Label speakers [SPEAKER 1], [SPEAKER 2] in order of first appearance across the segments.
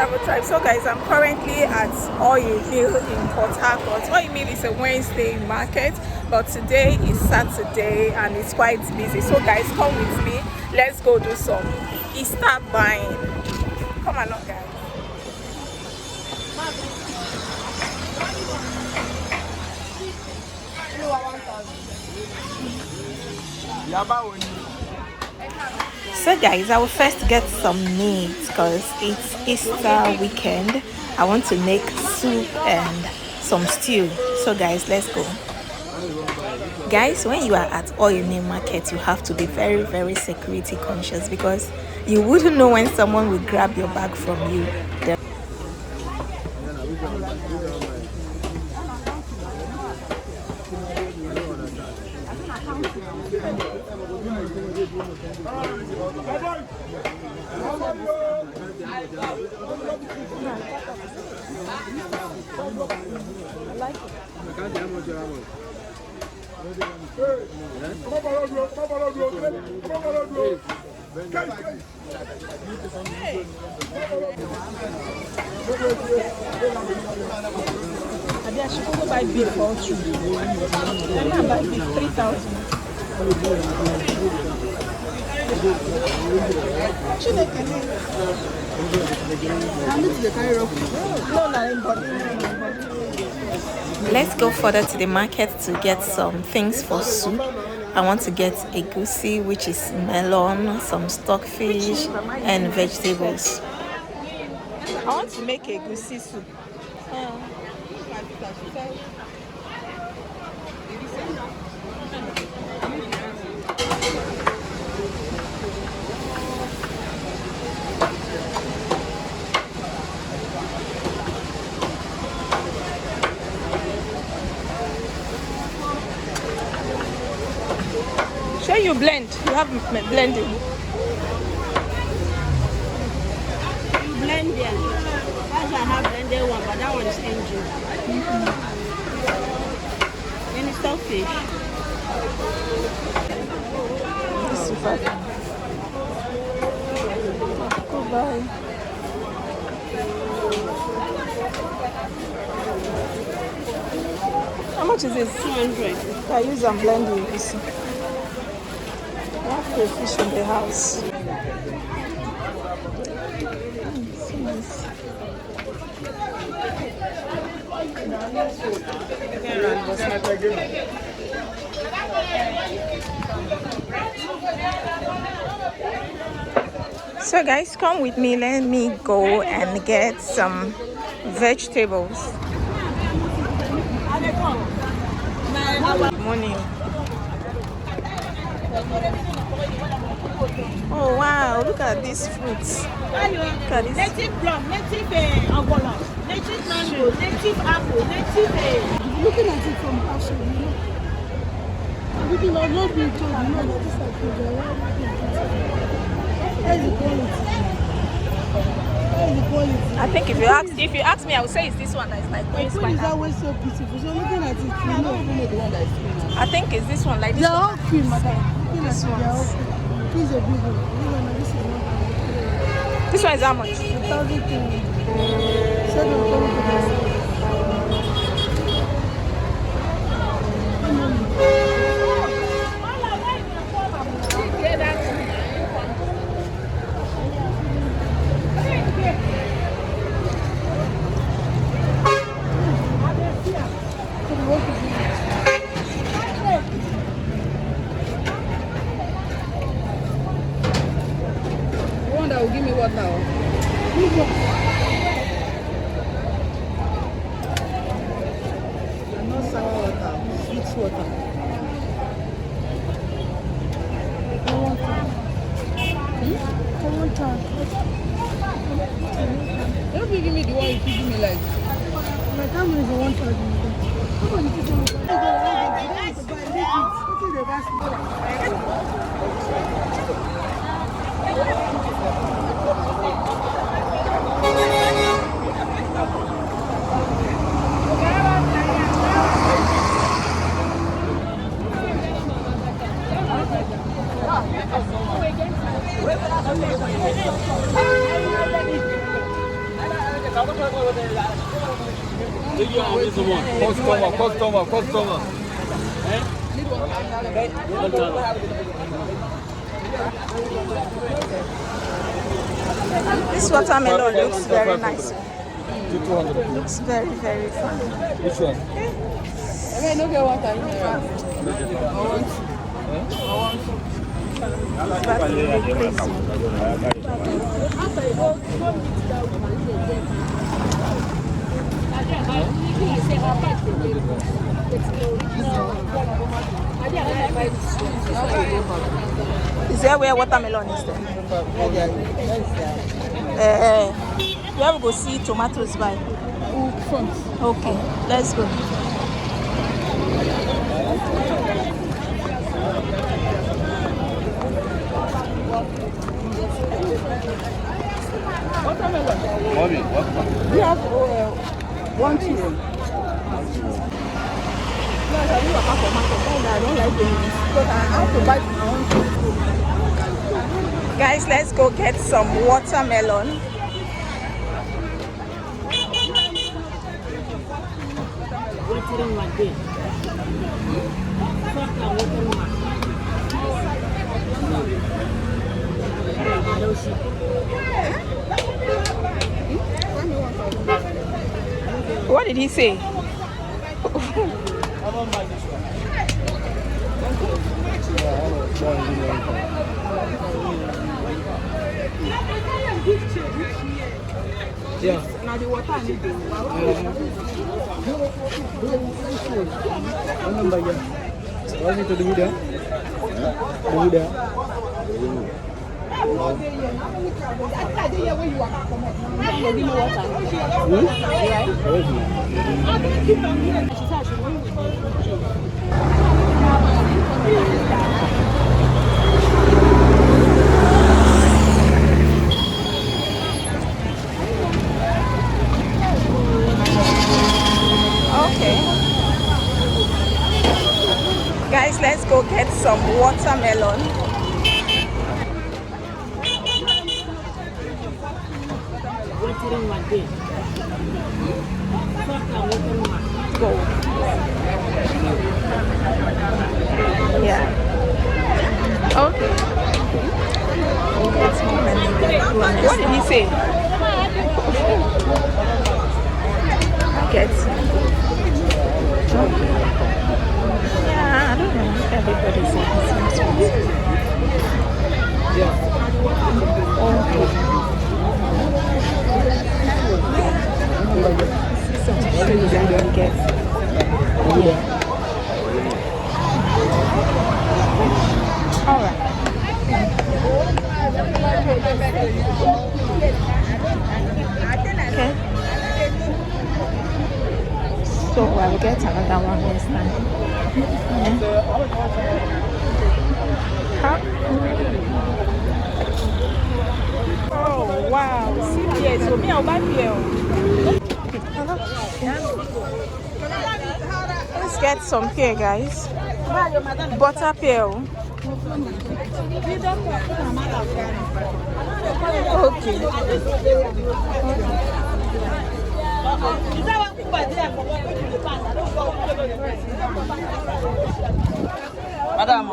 [SPEAKER 1] Traveltribe. So guys, I'm currently at Oil Mill in Port Harcourt. Oil Mill is a Wednesday market, but today is Saturday and it's quite busy. So guys, come with me. Let's go do some Easter buying. Come along, guys. So guys, I will first get some meat because it's Easter weekend. I want to make soup and some stew. So guys, let's go. Guys, when you are at Oil Mill market, you have to be very security conscious because you wouldn't know when someone will grab your bag from you. I should go buy beef for 2. I buy beef 3,000. Let's go further to the market to get some things for soup. I want to get egusi, which is melon, some stockfish, and vegetables. I want to make egusi soup. Sure, you blend. You have blending.
[SPEAKER 2] You blend them. That's why I have blended one, but that one is engine. Then it's stockfish.
[SPEAKER 1] This is super. Goodbye. How much is this?
[SPEAKER 2] 200.
[SPEAKER 1] I use and blend it. You see. I have a fish in the house. So nice. So guys, come with me. Let me go and get some vegetables. Good morning. Oh wow, look at these fruits. Look at this.
[SPEAKER 2] Native plum, native angola, native mango, native apple, native. Looking at it from passion, you know. Everything will not be told, you know, that this is the quality. The quality.
[SPEAKER 1] I think if you ask me, I would say it's this one that is like
[SPEAKER 2] the food is always so beautiful. So looking at it, you know, the one that is cream.
[SPEAKER 1] I think it's this one like this.
[SPEAKER 2] They're all cream, madam. Looking
[SPEAKER 1] This
[SPEAKER 2] at it, they're all
[SPEAKER 1] one's.
[SPEAKER 2] cream. This is a big one.
[SPEAKER 1] This one is how much?
[SPEAKER 2] 1,000 things. 7
[SPEAKER 1] Will give me water.
[SPEAKER 2] and not sour water, sweet water.
[SPEAKER 1] Don't you give me the one you give me like.
[SPEAKER 2] My camera is 1,000. Come on, you
[SPEAKER 3] Customer.
[SPEAKER 1] This watermelon looks very nice. Looks very, very fun.
[SPEAKER 3] Which one?
[SPEAKER 1] That's really crazy. Is there where watermelon is there? Where we go see tomatoes by? Okay, let's go.
[SPEAKER 3] Mommy, what?
[SPEAKER 2] We have 1 kilo. I don't like doing this because I have to buy my own food.
[SPEAKER 1] Guys, let's go get some watermelon. What did he say?
[SPEAKER 3] Yeah.
[SPEAKER 2] Now the water I need to
[SPEAKER 3] What number again? What need to do there? Do there.
[SPEAKER 1] Okay. Guys, let's go get some watermelon. Go. Yeah. Okay. What did he say? Get. Yeah, I don't know. Everybody says the same thing.
[SPEAKER 3] Yeah.
[SPEAKER 1] Okay. Some trees I can get. Yeah. All right. Okay. So I will get another one next time. Yeah. Huh? Oh wow, see here, so me I'll buy here. Let's get some pear, guys. Butter pear. Okay.
[SPEAKER 3] Madam.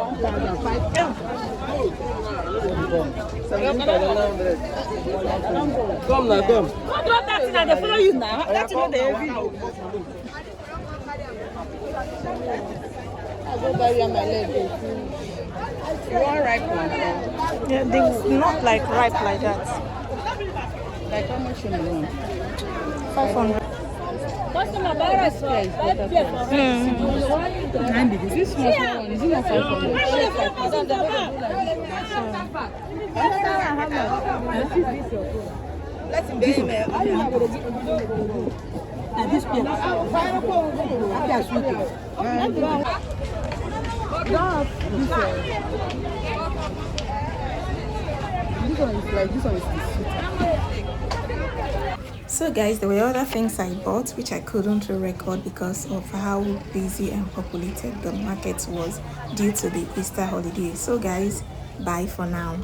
[SPEAKER 3] Come now, come.
[SPEAKER 2] Drop that thing and they follow you now. That's what they heavy. I go bury on my leg. You want ripe one?
[SPEAKER 1] Yeah, they not like ripe like that.
[SPEAKER 2] Like how much you want?
[SPEAKER 1] 500.
[SPEAKER 2] Customer buy rice price. Is this small one? Is it not 500? Let's be this one is
[SPEAKER 1] So guys, there were other things I bought which I couldn't record because of how busy and populated the market was due to the Easter holiday. So guys, bye for now.